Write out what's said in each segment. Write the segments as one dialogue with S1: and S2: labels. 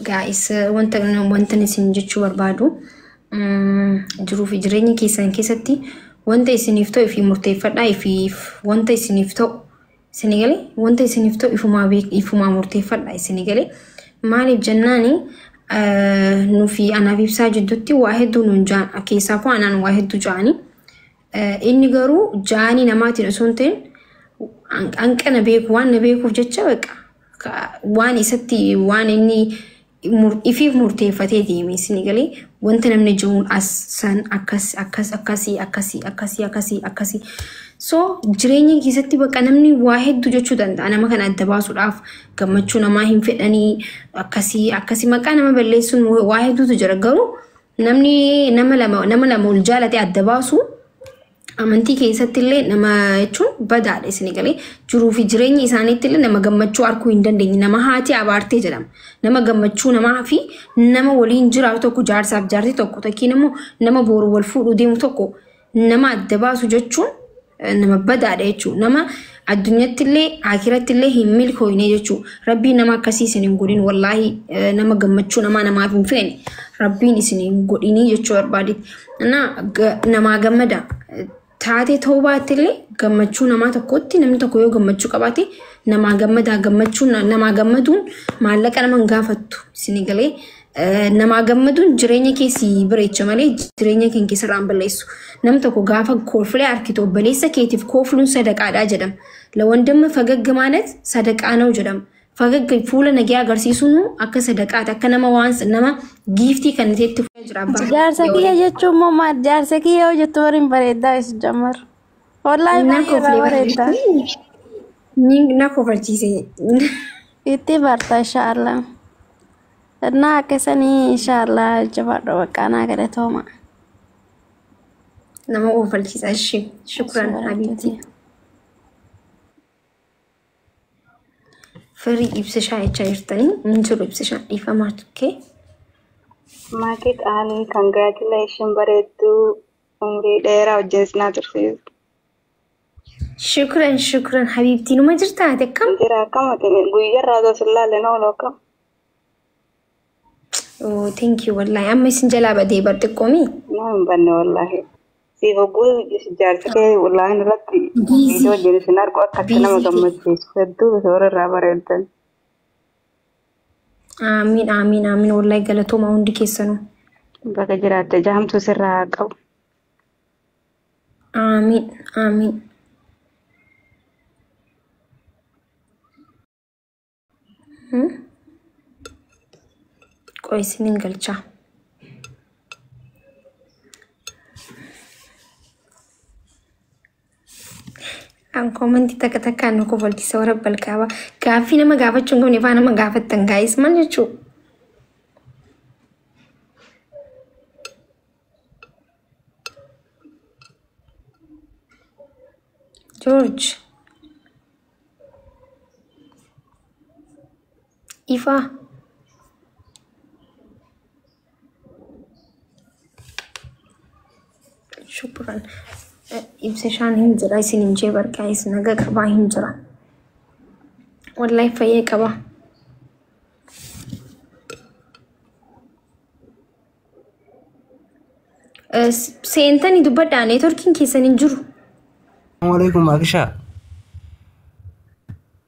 S1: guys wanta isin jechuu barbaadu jiruuf jireenya keessan keessatti wanta isiniif ta'u fi murteeffadhaa fi wanta isiniif ta'u Senegal wanta isiniif ta'u ifuma murteeffadhaa Senegal maaliif jennaani nufi anaaf ibsaa jidduutti waa hedduu nuun jaan keessaa fa'aa anaan waa hedduu jaani inni garuu jaani namaatiin osoo hin ta'in anqana beeku waan na beekuuf jecha baqa waan isatti waan inni ifiif murteeffatee deeme Senegal wanta namni jiruun asan akkasi so jireenya keessatti baqa namni waa hedduu jechuu danda'a nama kana adda baasuudhaaf gammachuu namaa hin fedhanii akkasi maqaa nama balleessuun waa hedduutu jira garuu namni nama lama ol jaalate adda baasu amantii keessatti illee nama jechuun badaadha Senegal jiruu fi jireenya isaaniitti illee nama gammachuu arkuu hin dandeenye nama haati abaartee jedhama nama gammachuu namaa fi nama waliin jiraatu tokko jaarsaaf jaartii tokko takkiin immoo nama boru wal fuudhuu deemu tokko nama adda baasu jechuun nama badaadha jechuun nama addunyatti illee akiratti illee hin milkooyne jechuun rabbiin nama akkasii isin hin godhin wallaahi nama gammachuu namaaf hin feene rabbiin isin hin godhinii jechuu barbaade nama gammada taate ta'uu baattillee gammachuu namaa tokkotti namni tokko yoo gammachuu qabaate nama gammada gammachuun nama gammaduun maallaqa nama gaafattu Senegal nama gammaduun jireenya keessi bireecha malee jireenya keenya keessarraan balleessu nam tokko gaafa kooflee arkitoo baleessa keetiif koofluun sadaqaadhaa jedhama lawandamma fagagga ማለት sadaqaa ነው jedhama fagagga fuula nagee agarsiisuun akka sadaqaati akka nama waan nama giiftii kan itti jira
S2: abbaa jaarsa kiyya jechuun moo maal jaarsa kiyya hojjetu wariin bareedaa is jamar wallahi bareedaa
S1: na kofarchiise
S2: itti barta inshallah na kesani inshallah jabaadho waqana galatoma
S1: nama kofarchiisa shukran habibti فري إبسشة إتشايرتني نجرب إبسشة إفهمت كي
S3: Market Ali, congratulations bareedu umri dheeraa hojjeesnaa tursiis.
S1: شكرا حبيبتي نما جرتا تكم
S3: Jira akkama guyyarraa osoo ilaalle nooloo kam.
S1: oh thank you والله أما سنجلا بدي برتقومي
S3: Nama hin banne wallahi. Siif ogguu jaarsa kee wallahi irratti viidiyoo hojjetan argu akkatti nama gammachiisu hedduu soorarraa bareeddan.
S1: آمين والله قالتو ما عندي كيسانو
S3: Bakka jiraatte jahamtu sirraa haa qabu.
S1: آمين كويس ننقلتشا كومنتي تكا نكو فولتي سورة بالكابا كافي نما غافت چونغو نفا نما غافت تنغايس من جچو جورج إيفا شكرا إبسشان هنجرا سننجي بركايس نغا كبا هنجرا والله فيه كبا سينتاني دبدا نيتوركين كيسان انجرو
S4: السلام عليكم أكشا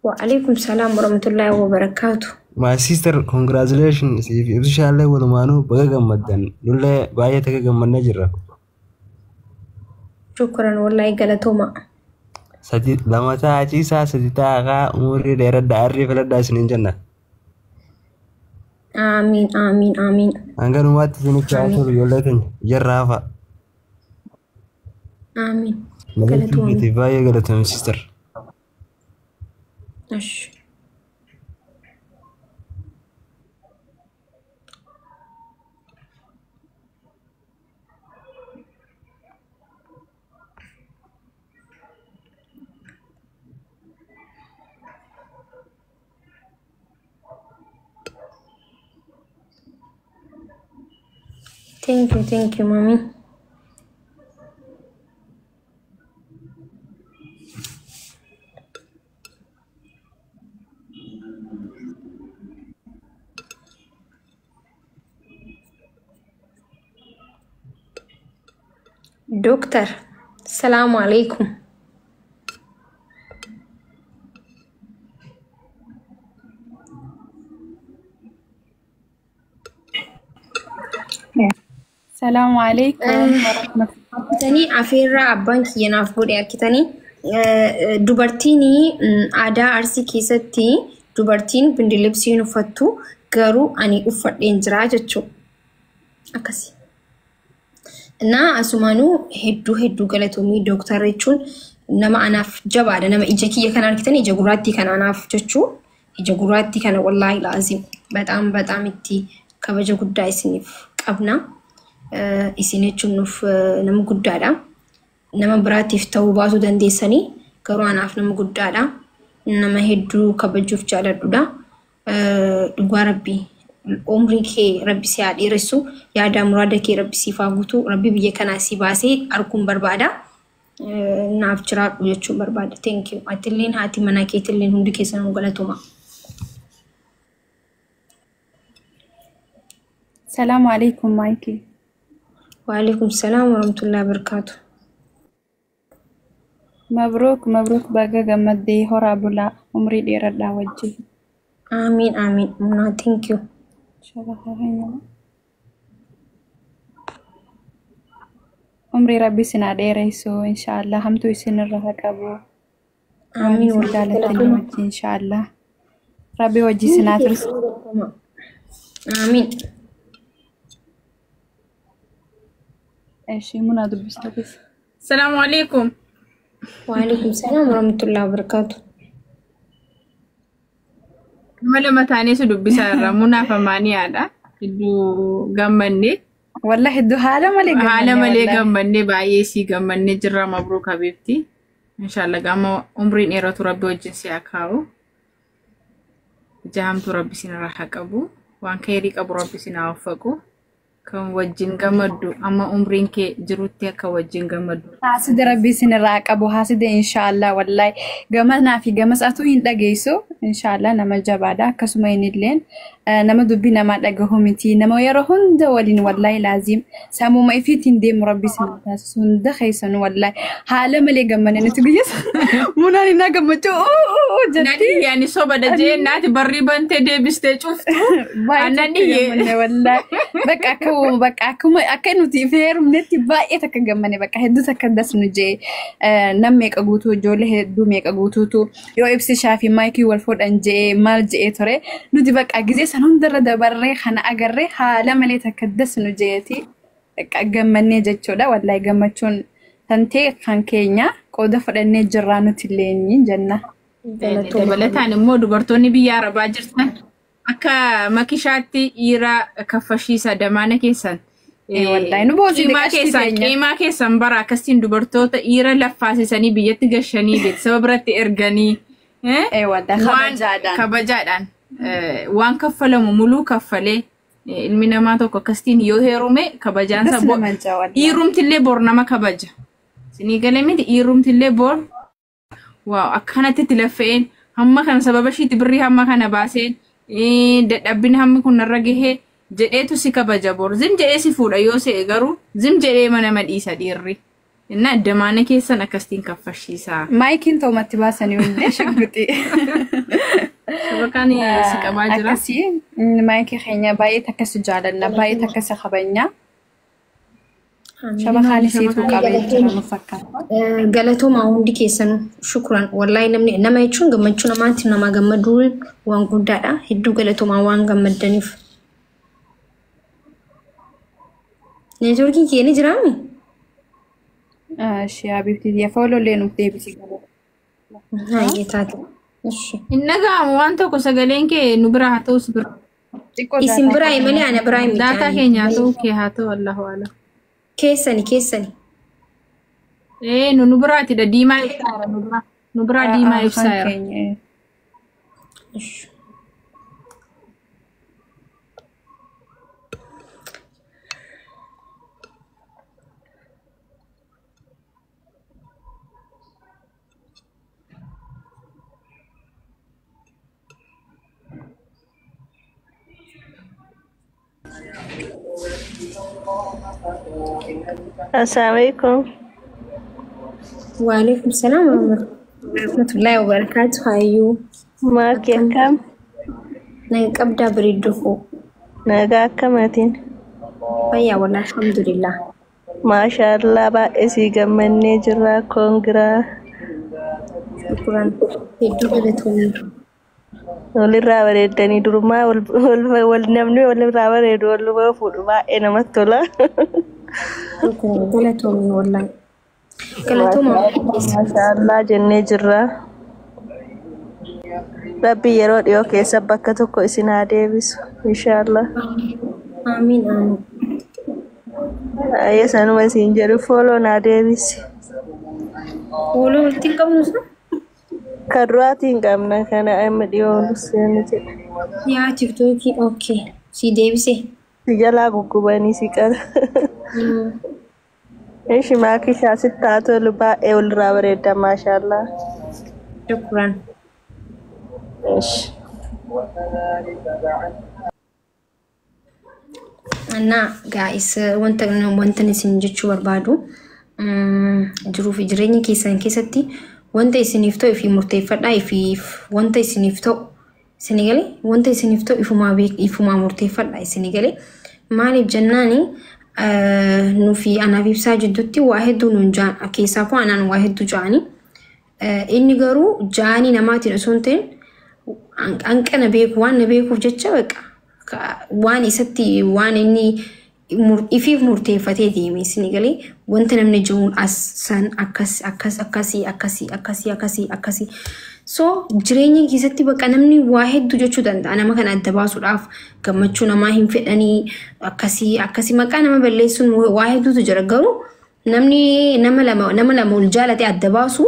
S1: وعليكم السلام ورحمة الله وبركاته
S4: My sister congratulations if you shall let with manu bagamadan nulle baya take gamanna jirra
S1: شكرا والله قالتوما
S4: sadi lama ta cisa sadi ta ga umuri da yarda arri fala da sinin janna
S1: آمين
S4: an ga nuwa ta sinin ka to yollatin jarrafa
S1: آمين
S4: قالتوما ti baya قالتوما sister
S1: أش Thank you, mommy. دكتور السلام عليكم.
S5: السلام عليكم ورحمة
S1: Akkitanii afeerraa abbaan kiyya naaf godhe akkitanii dubartiini aadaa Arsii keessatti dubartiin bindilibsiin uffattu garuu ani uffadheen jira jechuudha. Akkasi. Naa asumaanuu hedduu galatoomii dooktarri jechuun nama anaaf jabaadha. Nama ija kiyya kana argitanii ija gurraattii kana anaaf jechuu ija gurraattii kana wallaahi laazim bataam itti kabaja guddaa isiniif qabna. Isin jechuun nuuf nama guddaadha. Nama biraatiif ta'uu baatu dandeessanii garuu anaaf nama guddaadha. Nama hedduu kabajuuf jaaladhudha. Dhugaa rabbii umrii kee rabbi si haa dheeressu yaada muraada kee rabbi siif haa guutu rabbi biyya kanaa si baasee arguun barbaada. Naaf jiraadhu jechuun barbaada. Thank you. Atilleen haati manaa keetilleen hundi keessan galatuma.
S5: السلام عليكم مايكي.
S1: وعليكم السلام ورحمة الله وبركاته.
S5: مبروك باقا قمدي هورا بلا عمري دير الله وجهي.
S1: آمين منا thank you.
S5: شبكة هينا عمري ربي سنا ديريسو إن شاء الله همتو يسن الرهق أبو
S1: آمين
S5: وجالتني إن شاء الله ربي وجي سنا ترس.
S1: آمين.
S5: ايش منى دبس لبس.
S6: السلام عليكم.
S1: وعليكم السلام ورحمة الله وبركاته.
S6: لما تاني سدبس منى فماني هذا دو جمني.
S5: والله دو حالة ملي
S6: جمني بايسي جمني جرا مبروك حبيبتي. إن شاء الله جامو عمري نيرة ربي وجنسي أكاو. جام ربي سنا راح أبو وان كيريك أبو ربي سنا وفقو. كم وجين جمدو أما عمرين كي جروتي كوجين جمدو.
S5: حاسد ربي سنراك أبو حاسد إن شاء الله والله جمعنا في جمس أتو هند جيسو إن شاء الله نما جبادا كسمين اللين نما دبنا ما تجاهمتي نما يرهون دولين والله لازم سامو ما يفيتين ديم ربي سنتا سند خيسن والله حاله ملي جمعنا نتجيس مناني نجمتو
S6: جدي يعني صوب دجين نات بريبان تدي بستشوف أنا نيجي
S5: والله بك أكنو تفير منتي باقي تكجمعني بك هدو تكدس نجى نميك أقوتو جوله هدو ميك أقوتو تو يو إبسي شافي مايكي والفود أنجي مال جي ترى ندي بك أجزي سنون درد بري خنا أجري حالا ملي تكدس نجيتي أجمعني جتشودا والله جمتشون تنتي خان كينيا كودا فرني جرانو تليني جنة
S6: بلتاني مود برتوني بيارا باجرتان أكا مكيشاتي إيرا كفشيسا دمانة كيسان
S5: والله نبوزي
S6: كيما كيسان برا كستين دبرتوتا إيرا لفاسي ساني بيت غشاني بيت سببرت إرغاني
S5: والله
S6: خبجادان وان كفلمو ملو كفلي المينما توكو كستين يو هيرومي كبجان سبو إيروم تلي بور نما كبجا سيني غلمي إيروم تلي بور واو أكانت تلفين هم كان سببشي تبري هم كان باسين dadhabbiin hammi kun narra gahee jedheetu si kabaja bor zim jedhee si fuudha yoo se'e garuu zim jedhee mana madhiisa dhiirri inna damaana keessan akkastiin kaffashiisaa
S5: maayikiin toomatti baasanii hundee shagguxi
S6: sabakaan si qabaa jira
S5: akkasii maayikii keenya baay'ee takkasi jaalanna baay'ee takkasi kabanya shabakaan isiitu qabee jira mufakkaata.
S1: Galatoomaa hundi keessan shukran wallahi namni nama jechuun gammachuu namaatti nama gammaduu waan guddaadha hedduu galatoomaa waan gammaddaniif. Neetworkiin kee ni jiraami?
S5: Shii Habibti follow leen of deebisi gaba.
S1: Hayyee taate.
S6: Inna gaamu waan tokko sagaleen kee nu biraa haa ta'us bira.
S1: Isin biraa malee ana biraa miti.
S6: Daataa keenya haa ta'u kee haa ta'u Allahu a'lam.
S1: Keessani.
S6: Nu biraati da diimaa ibsaara nu biraa diimaa ibsaara.
S2: Assalamualaikum.
S1: Waalaikum salam warahmatullahi wabarakatuh. Hayyuu
S2: Maak yakam.
S1: naga qabdaa bareedduu koo.
S2: Naga akkamatiin.
S1: Fayyaa walaa alhamdulillah.
S2: Maashaallah baay'ee si gammannee jirra kongiraa.
S1: Shukran. Hedduu galatoomii.
S2: Walirraa bareeddanii durumaa wal namni walirraa bareedu waluma fuudhu baay'ee namatti tola.
S1: Shukran galatoomii walaa. Galatooma.
S2: Maashaallah jennee jirra. Rabbi yeroo dhiyoo keessa bakka tokko isin haa deebisu inshaallah.
S1: Amiin amiin.
S2: Ayya sanuma isin jedhu fooloo naa deebisi.
S1: Fooloo walitti hin qabnu sana?
S2: Kan duraatiin qabna kana amma dhiyoo seenu jedha.
S1: Yaa tiktookii okay. Si deebisee.
S2: Si jalaa guggubanii si qara. Ishi maakishaa sitti haa tolu baay'ee walirraa bareedda maashaallah.
S1: Shukran.
S2: Ishi.
S1: Nah guys, wanta isin jechuu barbaadu jiruu fi jireenya keessan keessatti wanta isiniif ta'u ifi murteeffadhaa ifi wanta isiniif ta'u isinii galee wanta isiniif ta'u ifumaa murteeffadhaa isinii galee maaliif jennaani nufi anaaf ibsaa jidduutti waa hedduu nuun jaan keessaafuu anaan waa hedduu jaanii inni garuu jaanii namaatiin osoo hin ta'in hanqana beeku waan na beekuuf jecha baqa waan isatti waan inni ifiif murteeffatee deeme isinii galee wanta namni jiruun san akkasii so jireenya keessatti baqa namni waa hedduu jechuu danda'a nama kana adda baasuudhaaf gammachuu namaa hin fedhanii akkasii maqaa nama balleessuun waa hedduutu jira garuu namni nama lama ol jaalate adda baasu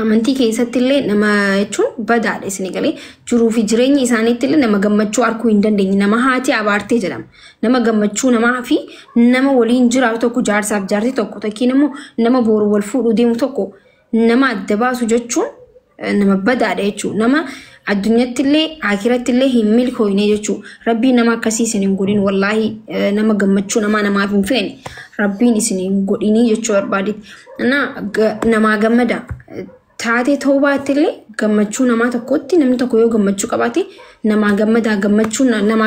S1: amantii keessatti illee nama jechuun badaadha isinii galee jiruu fi jireenya isaaniitti illee nama gammachuu arguu hin dandeenye nama haati abaartee jedhama nama gammachuu namaa fi nama waliin jiraatu tokko jaarsaaf jaartii tokko takkiin immoo nama boru wal fuudhuu deemu tokko nama adda baasu jechuun nama badaadha jechuun nama addunyaatti illee akiratti illee hin milkooyne jechuun rabbiin nama akkasii isin hin godhin wallaahi nama gammachuu namaaf hin feene rabbiin isin hin godhinii jechuu barbaadetti namaa gammada. Taatee ta'uu baattillee gammachuu namaa tokkotti namni tokko yoo gammachuu qabaate namaa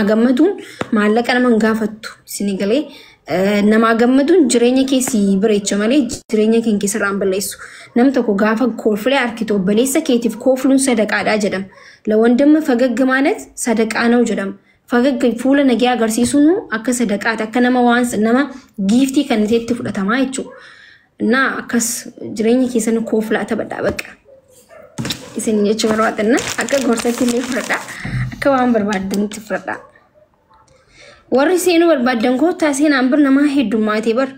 S1: gammaduun maallaqa nama hin gaafattu isinii galee namaa gammaduun jireenya keessi bireecha malee jireenya keenya keessarraan balleessu namni tokko gaafa koolfilee harkitu obboleessa keetiif koofluun sadaqaadhaa jedhama lawwandamma fagagga maalat sadaqaa na'u jedhama fagagga fuula nagee agarsiisuun akka sadaqaati akka nama giiftii kan itti fudhatamaa jechuudha. Na akkas jireenya keessan kooflaa taphaadhaa baqa. Isin jechuun barbaaddanna akka gorsatti illee fudhadhaa akka waan barbaadanitti fudhadhaa. Warri seenuu barbaaddan koottaa seenaan bir namaa heddummaatee bar.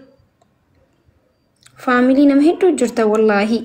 S1: Faamilii nama hedduu jirta wallaahi.